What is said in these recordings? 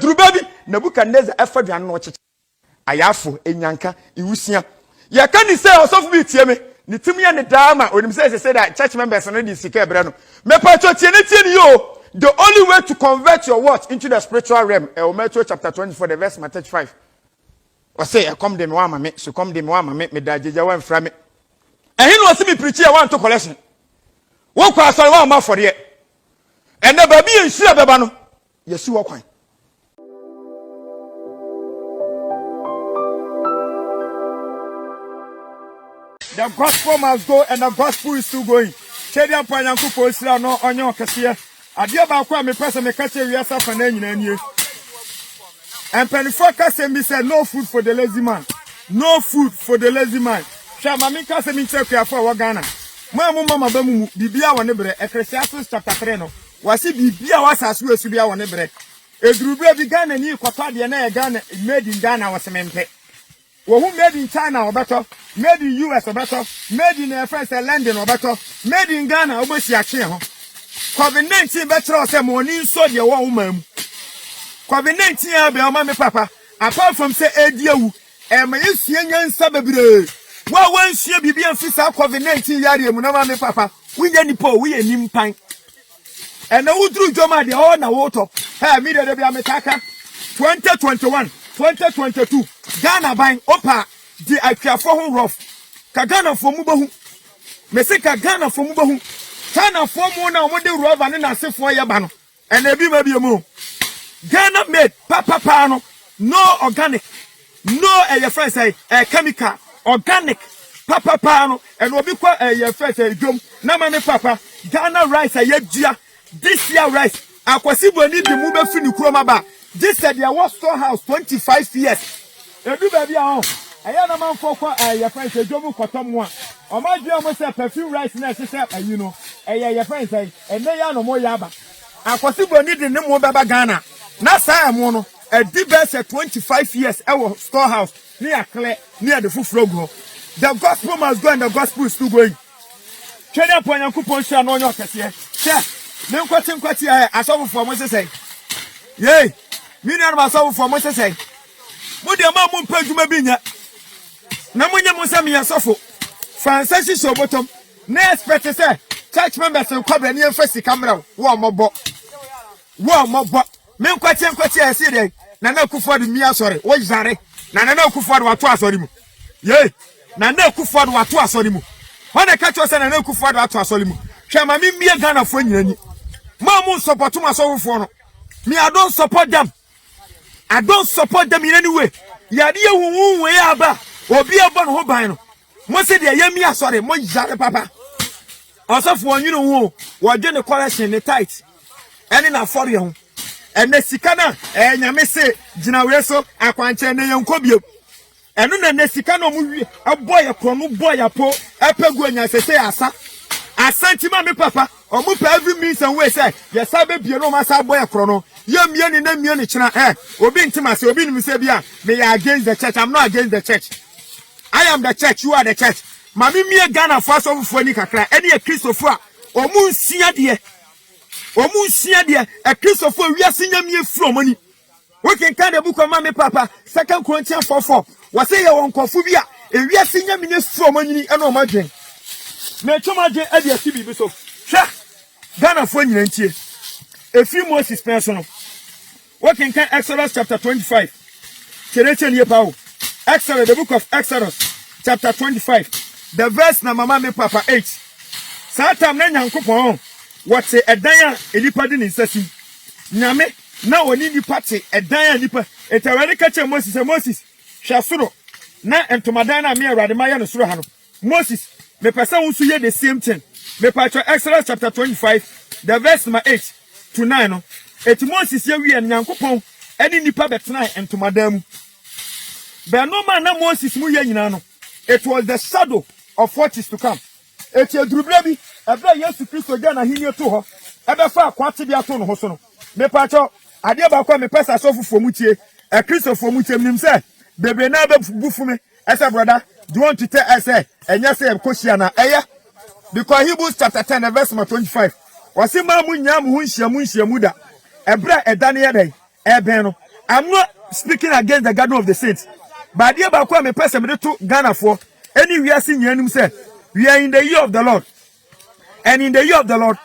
Edrubabi Nebuchadnezzar efaduan no chiche ayafo enyanka iwusia ye ka ni say Asofo bi tie me ni timye ne dama onim say that church members no di sika ebre no me pacho tie ne tie ni yo. The only way to convert your what into the spiritual realm, Matthew chapter 24, the verse 35. Or say, come dem wa me, so come dem wa me dajeja wan fra me. And he no see me preach here one to collection. Wo kwa so wa ma for there. And the baby ensure beba no. Yesu wo kwan. The gospel must go and the gospel is still going. Chedia panyanku posira no onyo kese. Adia ba kwa me pese me kache wiasa fa na nyina nie. And penifo kase me say no food for the lazy man. No food for the lazy man. Sha mami kase me check ya for Ghana. Mo mama ba mu bibia wo ne bre Ecclesiastes chapter 3 no. Wasi bibia wasasu esu bia wo ne bre. Edurubia bi Ghana ni kwata de na Ghana made in Ghana wasemempe. Wo who made in China obeto, made in US obeto, made in France London obeto, made in Ghana obosi akye ho. COVID-19 better say money so de wo umam. COVID-19 abi o ma me papa. Apart from say ediawu, e ma yesie nyansa bebre. Wa wansie bibia mfisa COVID-19 yare mu na ma me papa. We dey nipo, we enim pan. And na wudru joma de all na woto. Hey, me de bia metaka 2021, 2022. Ghana ban opa di akwiafo ho rough. Ka Ghana fo mu bahu. Me se ka Ghana fo mu bahu. Ghana fo mu na omo de rubber ne na sefo ye ba no. And ebi ma bi mu. Ghana made papa no no organic. No your friend say chemical organic papa no and obi kwa your friend say dom na ma me papa Ghana rice ayedua this year rice akwasi boni de mu be fi ni kroma ba this said there was storehouse 25 years edu ba bia ho aya na man for kwa your friend say dom kotom a o ma dua mo say perfume rice na se you know your friend say ene ya no mo ya ba akwasi boni de ne mo baba Ghana na sa mo no a diverse 25 years our storehouse near clear near the full flow. The gospel must go and the gospel is still going. Kenya ponya kupon sha no nyo kese. Che, me nkwati Asofo for mo say. Yey, me na Asofo for mo say. Mo de ma mo mpajuma bi nya. Na mo nya mo say me Asofo. Francis so bottom. Na expect say church members kwa bra ne emfa sika mra wo mobo. Wo mobo. Me nkwati ase dey. Nana Akufo-Addo mi asore wo yare na Nana Akufo-Addo wato asore mu ye Nana Akufo-Addo wato asore mu wana ka cho se Nana Akufo-Addo wato asore mu hwe ma me mie Ghana fo nyani ma mu support ma asofo no me I don't support them in any way ya de huhu we aba obi aba no ho ban no mo se de ya mi asore mo yare papa asofo onwunu ho wo de ne correction ne tight ene na for ye ho ene sika na nyame se gina we so akwanche ne yenkobie eno na ne sika na omuwie aboye krono boya po epegu anya sese asanti ma me papa omu pa every means and way say yes abebie no ma sa boye krono ye mie ni na mie ni kina obi ntima se obi nim se bia me ya against the church. I'm not against the church. I am the church, you are the church. Mami mie Ghana for so for ni kakra ene ye Christopher omu nsia de a Christopher we are seeing me from money. We can kind of book of Mammy Papa, 2 Corinthians 4:4. Was say your uncle Fubia, and we are seeing me from money and no margin. Metromaje Edia Tibi so. Ghana for you and a few more is personal. What can Exodus chapter 25? Kerechen Yepao. Exodus, the book of Exodus, chapter 25. The verse na Mama Papa 8. Satam Nanyan Kupon. What's a daya elipadin in Sessi? Name, now we need the party, a daya nipa, a already catch Moses and Moses. Shasuro, na and to Madana Mia Radamaya and Surahano. Moses, the person who see the same thing. The Patria Exodus chapter 25, the verse number 8 to 9. Et Moses Yawi and Yankupon, any nipa betna and to Madame. But no man, no Moses Muyanano. It was the shadow of what is to come. It's a drublebi. Ebe Yesu Kristo Ghana hinyo to ho ebe fa kwate bia to no ho so no me pacho ade ba kwa me pesa Asofo fo mutie Kristo fo mutie nim se bebe na be bufu me ese brother do you want to tell us enya se koshia na eye because Hebrews chapter 10 verse 25 wase ma mu nya mu hunhia mu da ebra edane ye den ebe no I'm not speaking against the gathering of the saints. But the about me person to Ghana for any we are seeing you say we are in the year of the Lord. And in the year of the Lord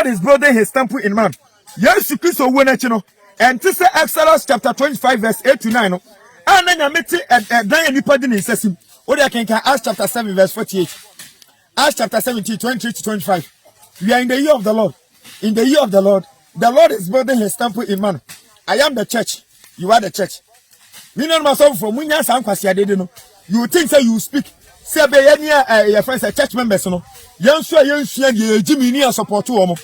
is building his temple in man. Yes, you Christo know. And this is Exodus chapter 25, verse 8 to 9. And then I met a dying nipodin in Sessim. Or I can Acts chapter 7, verse 48. Acts chapter 17, 23 to 25. We are in the year of the Lord. In the year of the Lord is building his temple in man. I am the church. You are the church. Me know myself from when you sound quasi no. You think say you speak. Say be your friends a church members no. Yan Jimmy ni support to omo.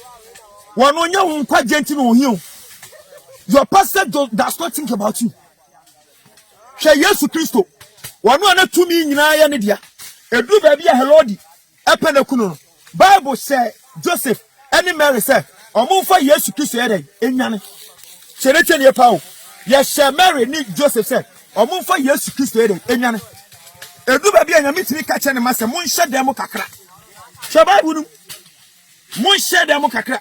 One on your quite gentle on you. Your pastor does not think about you. Share Jesus Christo. One no to me nyina ne dia. Edu ba bia helodi. Epenekuno. Bible say Joseph any Mary say omo fa Jesus Christo ere enyane. Chere ne pa o. Yes, share Mary ni Joseph say omo fa Jesus Christo ere enyane. Edu ba bia nyame timi ka che ne ma say mon hye dem kakra. Share Bible no. Mon hye dem kakra.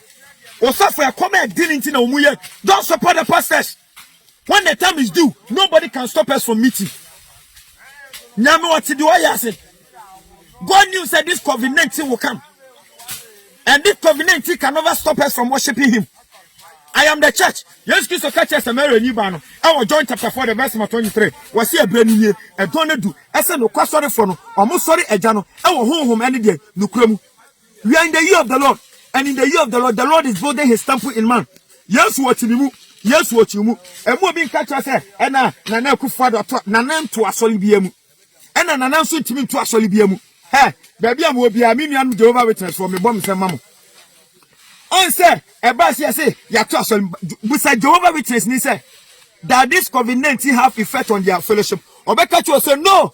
Osafo comment didn't know muye. Don't support the pastors. When the time is due, nobody can stop us from meeting. Nyame what do I say? God knew said this COVID-19 will come. And this COVID-19 can never stop us from worshiping him. I am the church. Yes, Christ catch us a Mary Nibano. Our John chapter 4, the verse 23. Was here a brand new year, and don't do. I said no sorry for no, almost sorry a jano. Our home any day, no crumb. We are in the year of the Lord. And in the year of the Lord is building his temple in man. Yes, what you move. Yes, what you move. And we'll be catch us, and na father, Nanan to a solid BM. And an announcement to me to a solid BM. Hey, baby, I will be a million Jehovah Witness for me, bombs and mamma. On say, a bass, yes, Yatos, beside Jehovah Witness, ni say that this COVID-19 have effect on their fellowship. Or back at you say, no.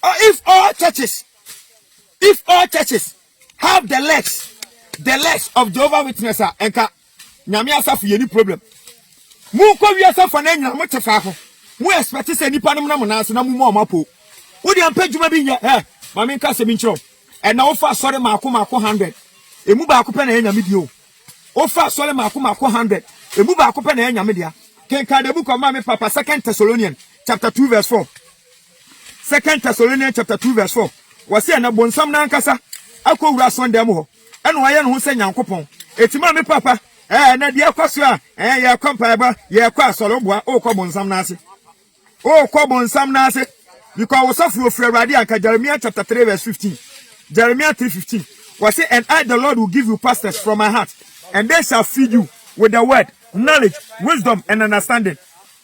If all churches have the legs of Jehovah Witness and nyame asafu ye ni problem mu ko wi asafu na nya mo tefa ho mu expect say nipa no na mo na so na mu mo mapo wo di ampadwuma bi nya ma me nka se mi nchiro e na wo fa sori maako 100 emu ba ko pe na nyame di o fa sori maako 100 emu ba ko pe na nyame dia kenka the book of ma me papa 2 Thessalonians chapter 2 verse 4 2 Thessalonians chapter 2 verse 4 wase na bonsam na nkasa akowura sonde mo ho eno aye no ho se nyankopon etima me papa na dia kwaso ya kompa ba ya kwa soloboa o ko bonsam na ase because Asofo ofre Awurade anka Jeremiah chapter 3 verse 15 Jeremiah 3:15 was say and I the Lord will give you pastors from my heart and they shall feed you with the word knowledge wisdom and understanding.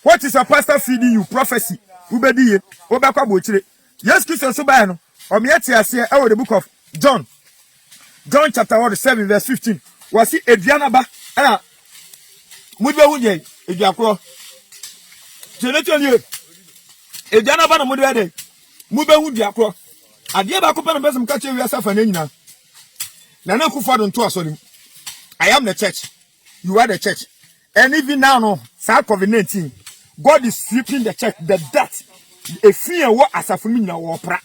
What is a pastor feeding you? Prophecy ubedi ye obakwa bochire yes Christ so ba no o me ati ase e wo the book of John chapter 7 verse 15 was see Edianaba mudwe wuje Ediakro Jenetoni Edianaba na mudwe de mube hu Diakro ade ba ko pe no besem ka che wi asafa na nyina na na kufado nto asori. I am the church, you are the church, and even now no COVID-19 God is stripping the church the death a fear what asafu mi na wo pra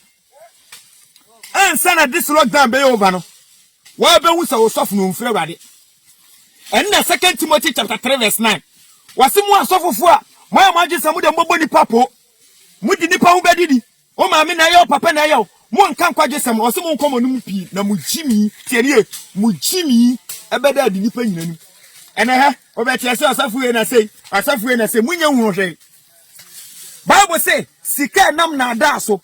and sana this lockdown be over no wa be hu sa Asofo no mfre Awurade. And na 2 Timothy chapter 3 verse 9 wasi mu asofofo a ma magisa mu de mboboni papo mu di nipa hu bedidi o ma me na ye o papa na ye o mu nkan kwagesem wasi mu nkomo no mu pi na mu jimi tiere mu jimi ebeda di nipa nyina ni ene obeti ase Asofo e na sei munya hu hwe. Bible say sika nam na ada so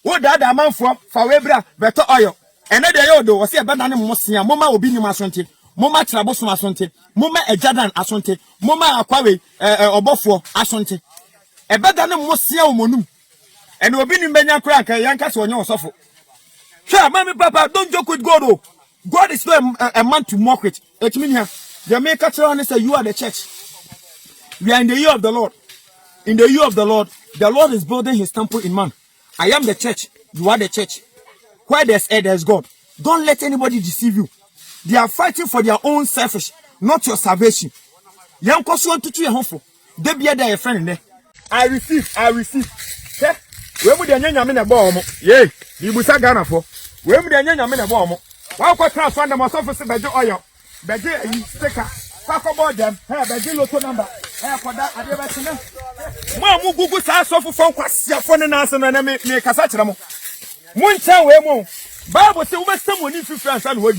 wo dada manfo fa webra beto oyo ene de ye odo wasi ebeda ne mo sia mo ma obi ni masonte moma traboso asonte moma ejadan asonte moma akwawe obofo asonte ebeda ne mo sia omonum ene obi ni benya kura kan yanka se onye Asofo. Sure, mommy papa don't joke with God. Oh, God is not a man to mock with. It means here the maker tell say you are the church. We are in the year of the Lord. In the year of the Lord is building his temple in man. I am the church, you are the church. Where there's air, there's God. Don't let anybody deceive you. They are fighting for their own selfish, not your salvation. Young person want to your home. They be there, a friend in there. I receive. Yeah. Where would the nyanya na bomb? Yeah. You must have Ghana for. Where would the nyanya na bomb? Why could transfer them Asofo se beje oil? Beje sticker. Talk about them. Hey, beje lotto number. Koda ade betene. Mo gugu sa Asofo fon kwasiafo ne na ase na me kasa kire mo. Mo nchen we mo. Bible say wo besem oni fifi ansa no hodi.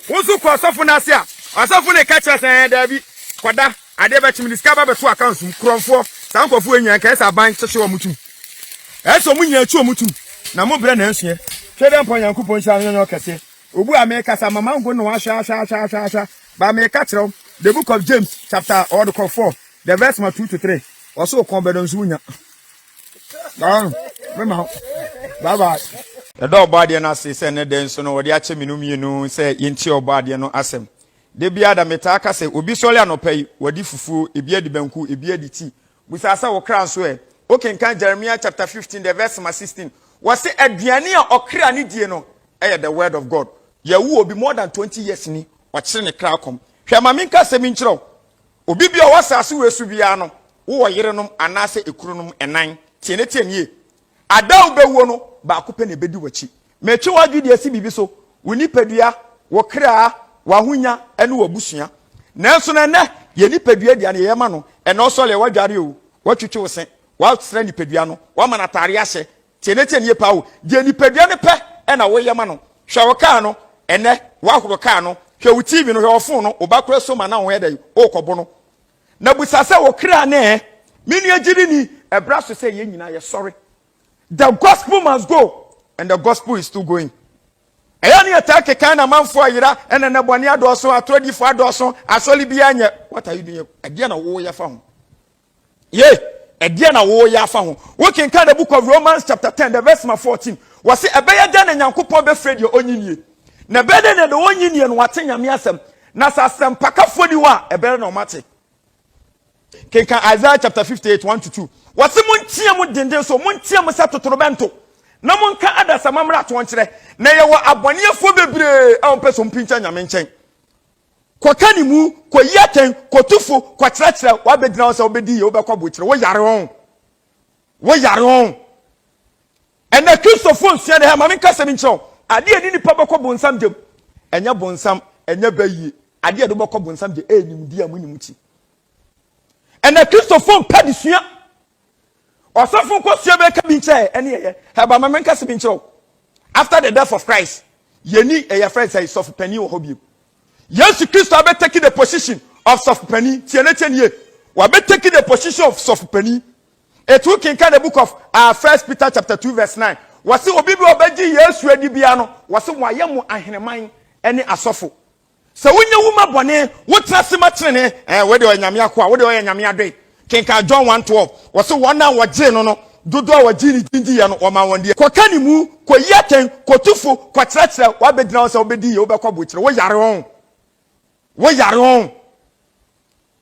Wo su ko Asofo na ase a. Asofo ne ka kire say da bi. Koda ade betene discover beto account sum kronfo. Sankofo enyan ka esa ban kyekye wo mutum. Eso mu nya chu mutum. Na mo bre na nsue. Twede mpo Yankopon sha nyo kese. Obu America sa mama ngo no wa sha. Ba me ka kire the book of James chapter 4 the verse 2 to 3. Also kombedo nsunya. Bye bye. The dog body na say ne den so no wode ache minum say yenti obade no asem. De bia da metaka say obi sole anopai wadi fufu ebia di banku ebia di ti. Busasa wo kra so e. Okenkan Jeremiah chapter 15 the verse 16. Was say aduane a okra ni die no the word of God. Ya wu obi more than 20 years ni o kire ne kra kom. Hwa maminka se mi nkyerɛw. Obi bia wasase wesu bia no wo yerenom anase ekurunom enan tie nie. Ada ubewo no ba ko pe ne bedi wachi. Mechi wadwudi asi bibi so. Woni padua wo kra wa hunya ene wabusua. Nanso na ne ye ni padua dia ne yema no ene osole wadware o. Watwetwe wo se. Wa tsra ni padua no wa manatare ahye. Tie nie pa o. Die ni padua ne pe ena wo yema no. Hwa wo ka no ene wa horo ka no. Hwa wo TV no hwa wo phone no obakura so ma na wo yeda o kobo no. Na busase wo kra ne minu agiri ni ebra so say ye nyina ye sorry. The gospel must go and the gospel is still going. Eyani atake kana manfo ayira ene ne bone adoso atrodifo adoso asoli bia nye. What are you doing? Ade na wo ya fa ho. Ye, ade na wo ya fa ho. We can the book of Romans chapter 10 the verse 14. Was say ebeye de na Nyankopon be fredi onyinie. Na bede ne de onyinie no wate nyame asem. Na sasem pakafo di wa ebere na o mate. Kenka Isaiah chapter 58 1 to 2. Wase muntia mu denden so muntia mu satotorobento. Na munka adasa mamra to nkyere. Na ye wo abonefo bebre a ompeso mpincha nyame nchen. Kwakani mu koyaten kotufo kwakyerɛkyerɛ wabedina wo sɛ obedi ye obekɔ bokyerɛ wo yare won. Wo yare won. Ena Kristofo nsia de ha mame kasa mi nkyerɛ. Ade ani nipa bekɔ bonsam dem. Enya bonsam enya bayi. Ade ade bekɔ bonsam de enimdi amunimuti. Ena Kristofo padisua. Osofo nkosua be ka bi nkyerɛ ene ye. Ha ba mame kasa mi nkyerɛ. After the death of Christ, yeni eye friend say Sofo pani wo hobie. Yes, Christ will be taking the position of Sofopeni. Tienye. Will be taking the position of Sofopeni. It will in the book of 1 Peter chapter 2 verse 9. Was it Obibi Obeji yes ready biano? Was it Wayamo Ahinemine any Asofo? So when you woman bonnet, what trasimatrene, and whether you're Yamiaqua, whether you're Yamia day. Kenka John 1:12. Was it 1 hour Jeno? Dudu wa jini Indian or Mawandi. Kwakani mu, Koyaten, Kotufu, Quatratra, Wabedna Obedi, Obakobutra, where you're wrong. Wo yaron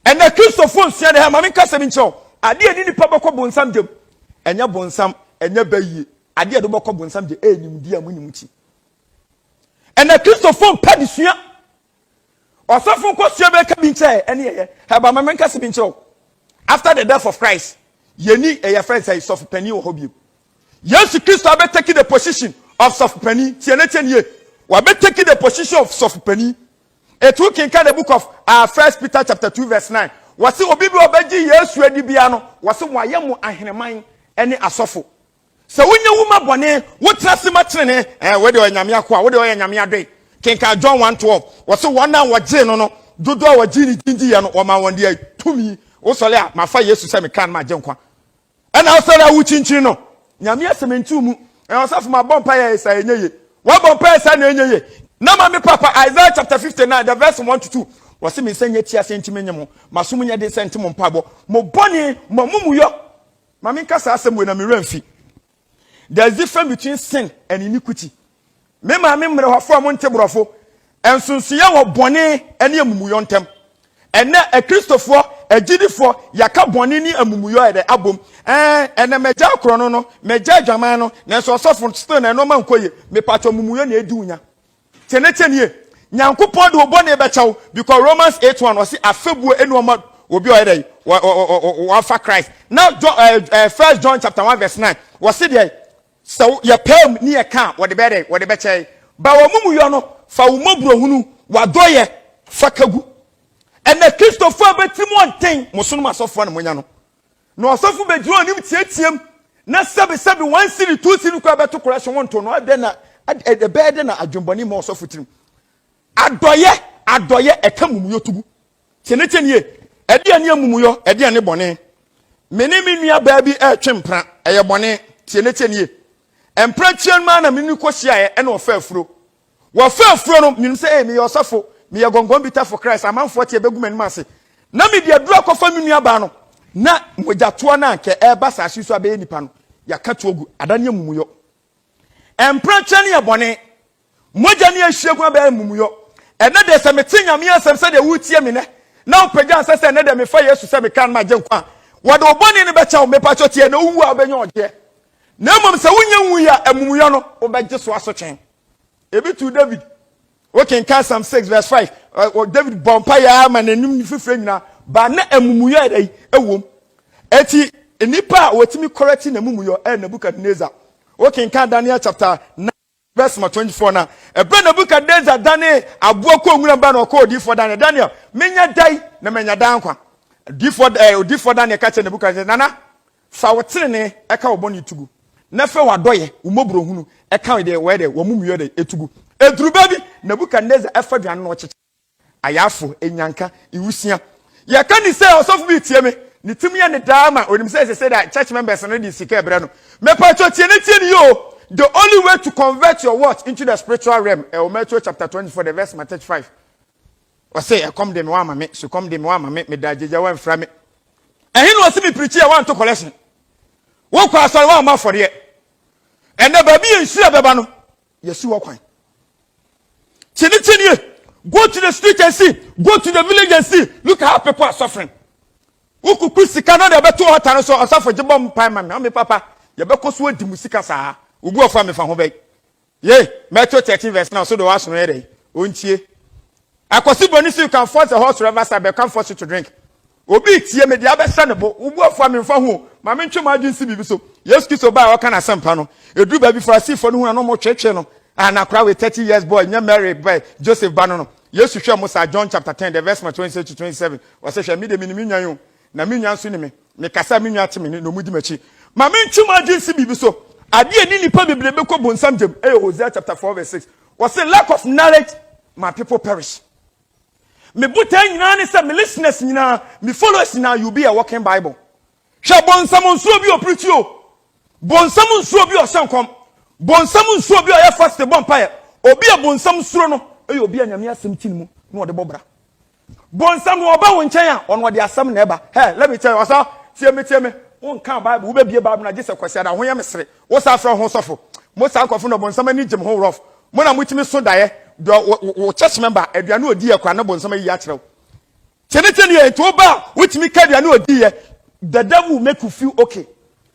and the Christopher said ha mame kasa mi ncho ade ani nipa bako bonsam dem enya bonsam enya bayi ade ade bako bonsam de enim di amunimuti and the Christopher padisua osofo nkosua be ka bi nche ene ye ha ba mame kasa mi ncho after the death of Christ yeni eye friend say Sofo pani wo hobie Jesus Christ will be taking the position of Sofo pani tienye will be taking the position of Sofo pani. It will in the book of 1 Peter chapter 2 verse 9. Was it Obibi Obeji yes ready biano? Was it Wayamo Ahinemine any Asofo? So when you woman bonnet, what trasimatrene, and whether you're Yamiaqua, whether you're Yamia day. Kenka John 1:12. Was it 1 hour Jeno? Dudu wa jini Indian or Mawandi to me. Also, my fire yes to say me can my junkwa. And I said I would chinchino. Yamia sementumu. And I was off my bumpire is a ye. What bumpire is a ye? Nama me papa Isaiah chapter 59 the verse 1 to 2. Wasi me senye tia sentimenyo masumunya de sentimo mpabo mo boni mo mumuyo mami kasa asem we na me remfi. There's difference between sin and iniquity. Me ma me mre hofo mo ntebrofo ensunsuye wo boni ene amumuyo ntem ene e Kristofo agidifo yaka boni ni amumuyo ede abom ene meja krono no meja adwaman no nenso osofo still na no man koye me pato amumuyo na edunya. Tenetenie Nyankopon de obone be chaw because Romans 8:1 was say afebuo enuoma obi oyedai wa fa Christ. Now 1 John chapter 1 verse 9 was say there so ye pam ni ye kan wo de be chai ba wo mumu yo no fa wo maburo hunu wa doye fa kagu and the Christopher betim one thing Muslim Asofo na monya no no Asofo be dro nim tietiem na sabe 1 city 2 city kwa beto correction won to no ade na e be de na adwomboni mo Asofo tirim adoye eka mumuyo tugu tienetienie ade ane amumuyo ade ane bone mene minua ba bi twempra eye bone tienetienie empra chien ma na mini kohia e na ofa afuro no minim se me Asofo me gongon bita for Christ amanfo tie beguma ase na me dia dura kofa minua ba no na mojato na nke e ba saasi so abe nipa no yaka tuogu adane amumuyo empra chien ye bone moja ne ahieku abe amumuyo ene de se metinya me asem se de wutie me ne na opagya se ne de me fa Yesu se me kan ma je nkwa wode oboni ne be cha wo mepa chotie na owu a obenya oje na mom se wunya wu ya amumuyo no obegye so aso chen ebi to David working Psalm 6 verse 5 David bompa ya ma nanim fifre nyina ba na amumuyo edai ewom eti enipa wotimi correct na amumuyo Nebukadnezar working Daniel chapter 9 verse 24 na ebe Nebukadnezar dane aboa ko nwura ba na ko di for Daniel menya dai na menya dan kwa di for Daniel ka che Nebukadnezar nana fa wotrene eka oboni tugu na fe wadoye umobro hunu eka de we de womumuyo de etugu edruba bi Nebukadnezar efa duan no cheche ayafo enyanka iwusia ye ka ni say Asofo bi tie me ni timye ne daama onim say that church members no di sika ebre no me pa cho tie ni yo. The only way to convert your what into the spiritual realm, Matthew chapter 24, the verse 35. I say, come dem wa mame, so come dem wa mame, me da jeja wan fra me. And he no see me preach here one to collection. Wo kwa so wa ma for there. And the baby ensure beba no. Yesu wo kwan. Tini, go to the street and see, go to the village and see. Look how people are suffering. Wo ku kusika no de beto hota no so Asofo jebom pai mame, me papa, ye be koso adi musika saa. Ubu of me from Hobey. Yea, Matthew 13 verse now, so the was ready. Untie. I consider bonus you can force a horse to riverside, but can't force you to drink. Obi tie me the other sanable, Ubu of me from whom, my mention my didn't see so. Yes, kiss by what kind of some panel. You do baby for a sea for no more church channel. And I cry with 30 years boy, you're married by Joseph Bannon. Yes, you share Musa John chapter 10, the verse 26 to 27. Was such a medium in you. Naminian Sunime, Mikasa Miniatimi, no Mudimachi. My mention my didn't see so. Adi eni nipa bebrebe ko bonsam jem Hosea chapter 4 verse 6 was say lack of knowledge my people perish. Me buta nyina ne say me listeners nyina me followers now you be a walking Bible. Hwe bonsam nsuo bi opreach o. Bonsam nsuo bi o sankom. Bonsam nsuo bi o ya fast bompa obi a bonsam suro no e obi a nyame asem tinimu na ode bobra. Bonsam no oba wo nchen a ono de asem na eba. Hey, let me tell you also tie me on kan Bible we be Bible na just kwase da ho ye mesere wo sa afro ho sofo mo sa akofo no bonsam ani gem ho rough mo na mutimi so dae wo church member aduane odi ye kwa na bonsam yi a kirew tene ye to ba wutimi ka aduane odi ye the devil will make you feel okay.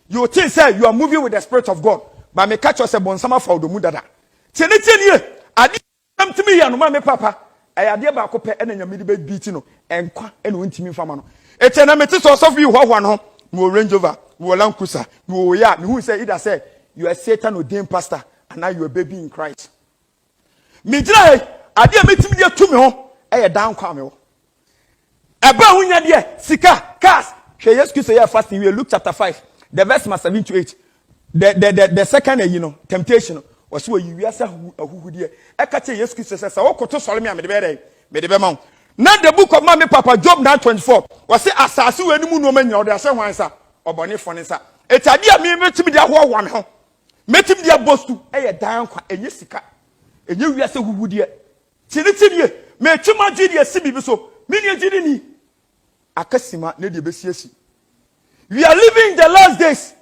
You think say you are moving with the Spirit of God but me catch us bonsam afa odomu dada tene ye ade am timi ya no ma me papa ayade ba ko pe ena nyame de be beat no enkwa ena wontimi fama no etena meti so sofo yi ho no no Range Rover, no Land Cruiser, no ya. Who say either say you are Satan ordained pastor and now you are a baby in Christ. Me dry, I did meet me to me home. I down come. About when you are sika cast. She yes, you say fasting. We Luke chapter 5, the verse 7 to 8. The second, temptation was where you are who dear. I catch a yes, you say, "Oh, to solve me, I'm the very now the book of Mammy Papa Job 9:24 was say assassin when you know men or the same one or bonnet for Nessa. It's a dear me met me their one home. Met him their boss to a down and Jessica. And you yes who would ye. Tilly, may too much genius see me so. Many genie. Akasima need the best. We are living the last days.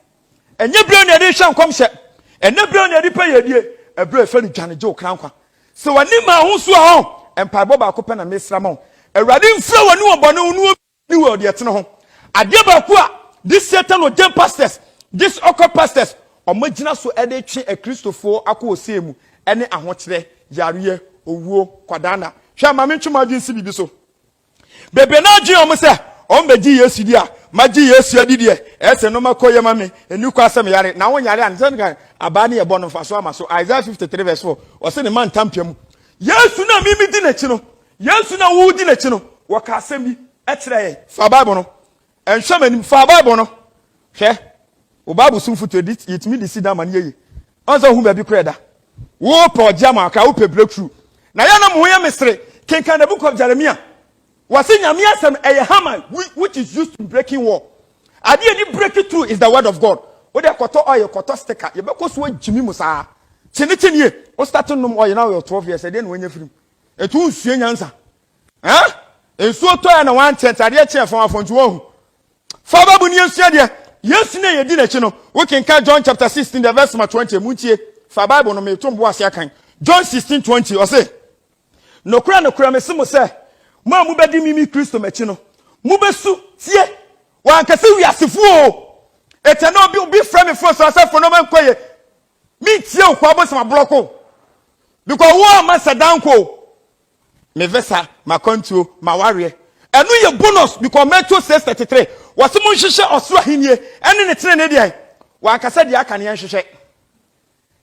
And you bring a nation come set. And you bring a repay a brave friend Janet Joe Crownka. So I need my own home. And Paiboba Copen and Miss Ramon. A radin flower no abano new world yet no. Adiaba kwa this Satan or dem pastors, this okra pastors, or Majina so editing a Christopher Ako Semu, any and what's there, Yarie, Owo, Quadana. Shall my mention my jeans be so? Bebe na Jim Massa, on the GSD, my GSD, as a normal Koya Mammy, a new custom yard. Now when Yaran Zangan, a bani a bon of Asoma, so Isaiah 53 verse 4, or send a man tampium. Yes, no, Mimi Dinachino. Yes, no, who Dinachino. waka asemi etre fa Bible no enhwe manim fa Bible no hwe o Bible sum foto it me the sit down man ye onzo hu ba bi kreda wo po jama aka wo pe breakthrough na ya na mo ye mesre kenkan the book of Jeremiah wase nyame asem eye hammer which is used in breaking wall ade any breaking through is the word of God wo de koto oil koto sticker ye be ko so jimi mu saa chini o start num oil now you 12 years e dey no anya firim etu nsue nyansa ensuo to ya na 110 ade che fam afontu wo fa babu ni nsue de yesu na ye di na chi no we can count John chapter 16 the verse 20 muntie fa Bible no me to mbo ase akan John 16:20 o say nokura me simo say ma mu bedi mimi Kristo machi no mu besu tie wan kase wi asefu o etena obi frame me for so asefo no man koye mi tie o kwa bosa blocko because wo ma sadanko me vesa ma kontuo ma ware enu ye bonus because Matthew 6:33 wase mo hwehwe osoro ahenie ene ne tene ne dia wan kase dia aka ne hwehwe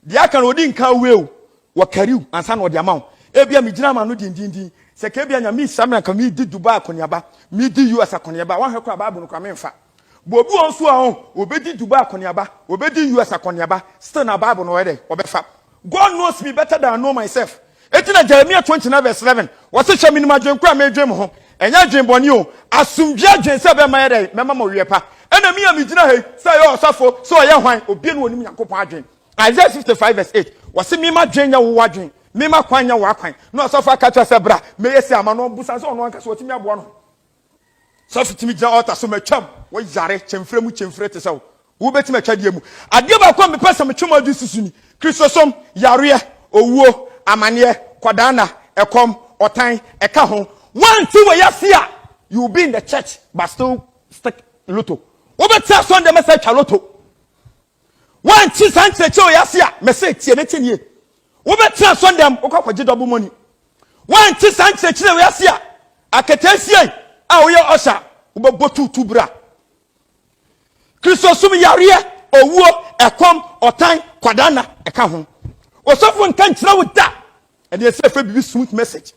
dia aka no odi nka wew wa kariu ansa no odi amaw ebia mi gina ma no dindindin se ke bia nya mi samra ka mi di Dubai akoniaba mi di US akoniaba wan hwekwa Bible no kwa memfa bo obi on so ahon obedi Dubai akoniaba obedi US akoniaba still na Bible no wede obefa God knows me better than I know myself etina Jeremiah 29 verse 11 wase hwe minima dwen kwa me dwen ho enya dwen boni o asumdwa dwen se be ma yede mema mo wiepa ena mi am gina he say yo Asofo so ye hwan obi no onim Yakobon adwen Isaiah 55 verse 8 wase mi ma dwen nya wo adwen mi ma kwanya wo akwan no Asofo aka twa se bra me yesi ama no busa so no anka so otimi abo no so fitimi gina altar so matwam wo yare chemfre te se wo betimi atwade mu ade ba kwa me pesa me twom adu susuni Kristosom yare owuo amane kwadana ekom otan eka ho one thing we yasia you will be in the church but still stick lotto wo betia so ndem say twa lotto one thing sancheche we yasia me say tie ne tie wo betia so ndem wo kwaje double money one thing sancheche we yasia aketesie a wo ye osha wo be botu tubra Kristosum yare owuo ekom otan kwadana eka ho Osofo nkan kira wo da and they say be smooth message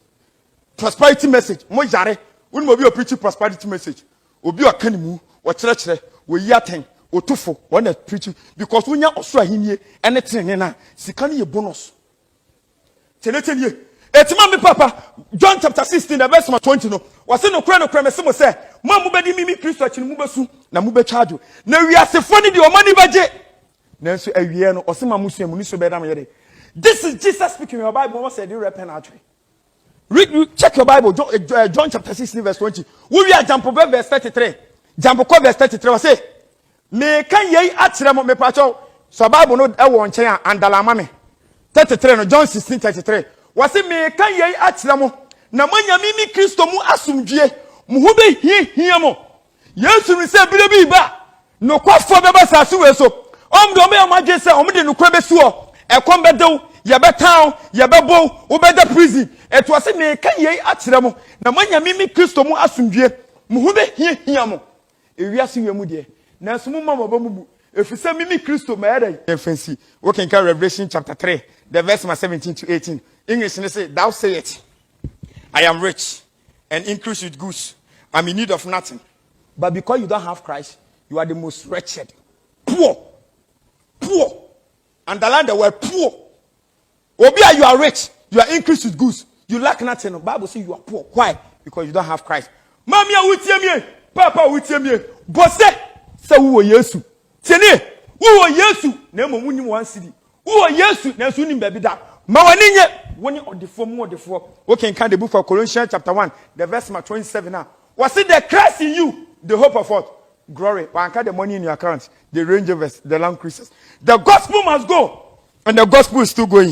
prosperity message mo yare woni mo bi o preach prosperity message obi o kan mu o kire wo yi aten otufo won na preach because wonya oso ahenie ene tene na sika ne ye bonus tene etima me papa John chapter 16 the verse 20 no wase no kura me semo say ma mu bedi mimi Kristo achi mu besu na mu be charge na wiasefo ne de o mani baje na nso awie no osema musu emu ni so be dam yede. This is Jesus speaking in your Bible. What said you repent actually? Read, check your Bible. John chapter 16 verse 20. We are jump over verse 33. Jump over verse 33. What say? Me can ye atremo me pacho. So Bible no e won chen andalama me. 33 no John 16:33. What say me can ye atremo na manya mimi Kristo mu asumdue mu hu be hia mo. Yesu ni se bi ba. No kwafo be ba sasu we so. Do me amagye se de no kwa be suo. Ekom bedew ye betan ye bebo wo beda prison eto ase me kan ye akyere mo na manya mimi Kristo mu asundue mu hu be hia mo ewiase wiamu de na so mu mama bamubu efisa mimi Kristo ma ere fancy we can carry Revelation chapter 3 the verse 17 to 18 English they say thou say it I am rich and increase with goods I'm in need of nothing but because you don't have Christ you are the most wretched poor underline the word poor. Obia, you are rich. You are increased with goods. You lack nothing. The Bible says you are poor. Why? Because you don't have Christ. Mami, I Papa, Bosse, say who are Yesu? Tene, who are Yesu? Name of one city. Who are Yesu? Name Sunim baby da. Mawaninye, one of the four. Okay, can the book of Colossians chapter 1, the verse 27 now. Was it the Christ in you? The hope of what? Glory. But the money in your account, the Range Rovers, the Land Cruisers. The gospel must go, and the gospel is still going.